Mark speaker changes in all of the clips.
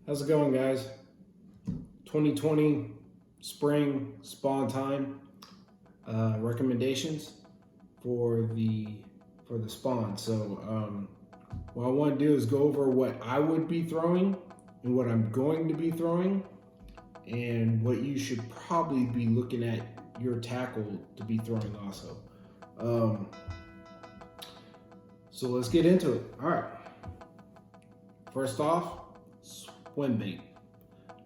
Speaker 1: How's it going, guys? 2020 spring spawn time recommendations for the spawn. So what I want to do is go over what I would be throwing and what I'm going to be throwing, and what you should probably be looking at your tackle to be throwing also. So let's get into it. All right. First off, swim bait.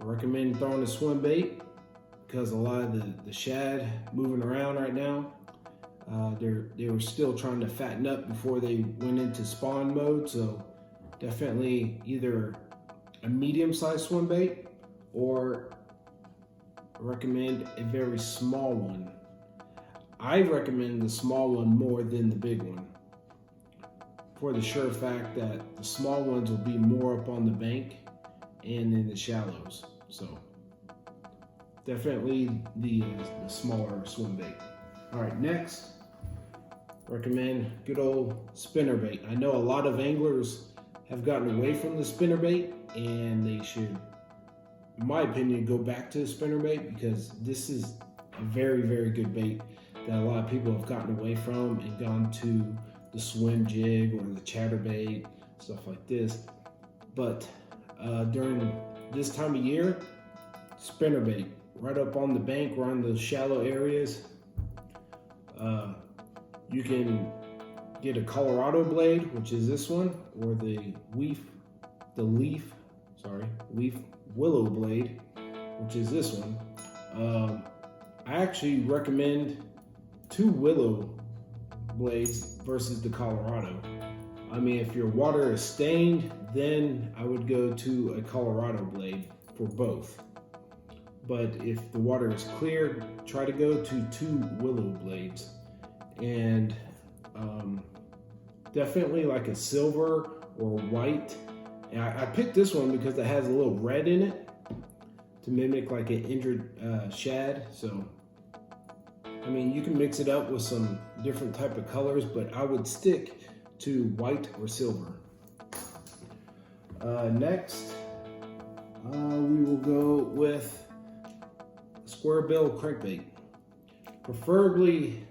Speaker 1: I recommend throwing a swim bait because a lot of the shad moving around right now, they were still trying to fatten up before they went into spawn mode. So definitely either a medium-sized swim bait, or I recommend a very small one. I recommend the small one more than the big one, for the sure fact that the small ones will be more up on the bank and in the shallows. So definitely the smaller swim bait. All right, next, recommend good old spinner bait. I know a lot of anglers have gotten away from the spinner bait, and they should, in my opinion, go back to the spinner bait, because this is a very, very good bait that a lot of people have gotten away from and gone to the swim jig or the chatterbait, stuff like this. But during this time of year, spinner bait, right up on the bank or on the shallow areas. You can get a Colorado blade, which is this one, or the leaf willow blade, which is this one. I actually recommend 2 willow blades versus the Colorado. I mean, if your water is stained, then I would go to a Colorado blade for both. But if the water is clear, try to go to 2 willow blades. And definitely like a silver or white. And I picked this one because it has a little red in it to mimic like an injured shad. So I mean, you can mix it up with some different type of colors, but I would stick to white or silver. Next, we will go with square bill crankbait, preferably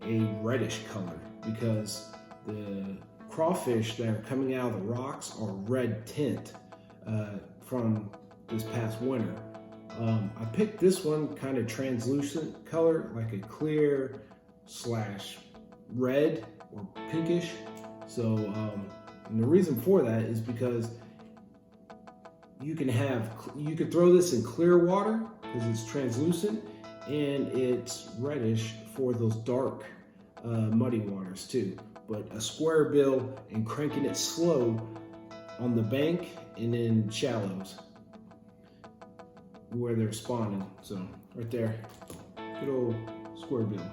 Speaker 1: a reddish color, because the crawfish that are coming out of the rocks are red tint from this past winter. I picked this one kind of translucent color, like a clear / red or pinkish. So and the reason for that is because you could throw this in clear water because it's translucent, and it's reddish for those dark muddy waters too. But a square bill and cranking it slow on the bank and in shallows where they're spawning. So right there, good old square bill.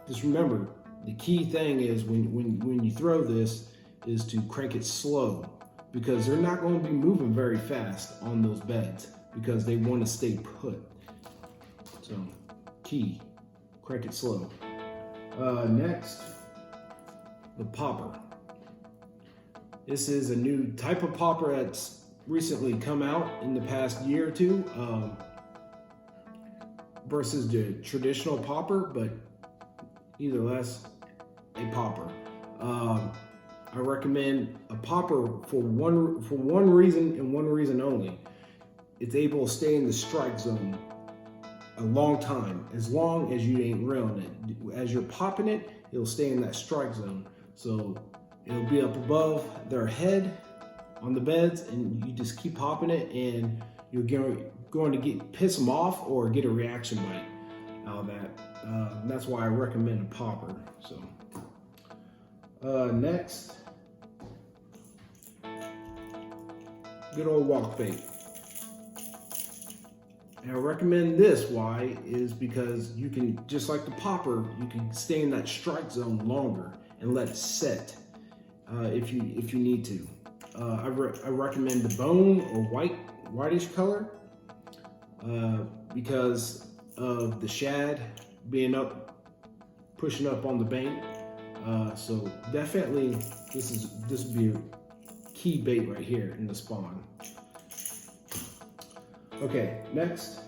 Speaker 1: Just remember, the key thing is when you throw this is to crank it slow, because they're not going to be moving very fast on those beds because they want to stay put. So key, crank it slow. Next, the popper. This is a new type of popper that's recently come out in the past year or two, versus the traditional popper, but either less, a popper. I recommend a popper for one reason and one reason only. It's able to stay in the strike zone a long time, as long as you ain't reeling it. As you're popping it, it'll stay in that strike zone. So it'll be up above their head on the beds, and you just keep popping it, and you're going to piss them off or get a reaction bite out of that. That's why I recommend a popper. So next, good old walk bait. And I recommend this, why, is because you can, just like the popper, you can stay in that strike zone longer and let it set if you need to. I recommend the bone or whitish color because of the shad being pushing up on the bank. So definitely this would be a key bait right here in the spawn. Okay, next,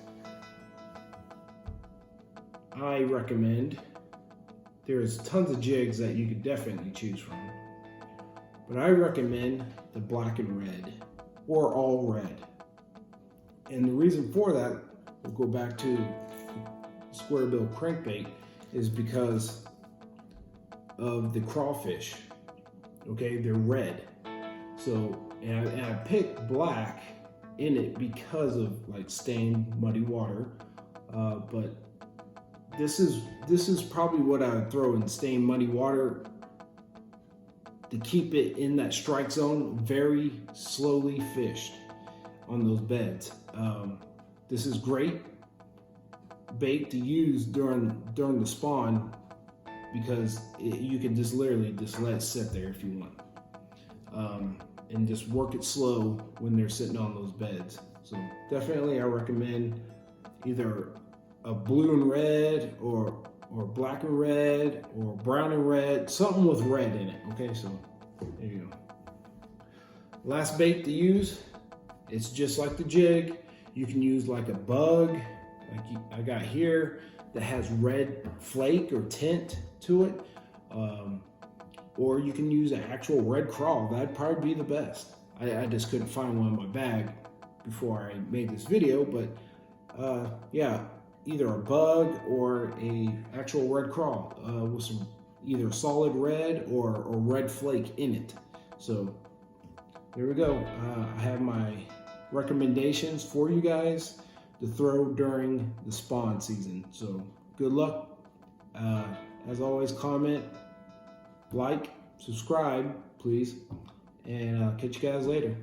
Speaker 1: I recommend, there's tons of jigs that you could definitely choose from, but I recommend the black and red or all red. And the reason for that, we'll go back to square bill crankbait, is because of the crawfish. Okay, they're red. So, and I picked black in it because of like stained muddy water, but this is probably what I would throw in stained muddy water to keep it in that strike zone, very slowly fished on those beds. This is great bait to use during the spawn, because you can just literally just let it sit there if you want, and just work it slow when they're sitting on those beds. So definitely I recommend either a blue and red or black and red or brown and red, something with red in it. Okay, so there you go. Last bait to use, it's just like the jig. You can use like a bug, like I got here, that has red flake or tint to it, or you can use an actual red crawl. That'd probably be the best. I just couldn't find one in my bag before I made this video, but yeah, either a bug or a actual red crawl with some either solid red or red flake in it. So there we go. I have my recommendations for you guys to throw during the spawn season. So good luck. As always, comment, like, subscribe, please, and I'll catch you guys later.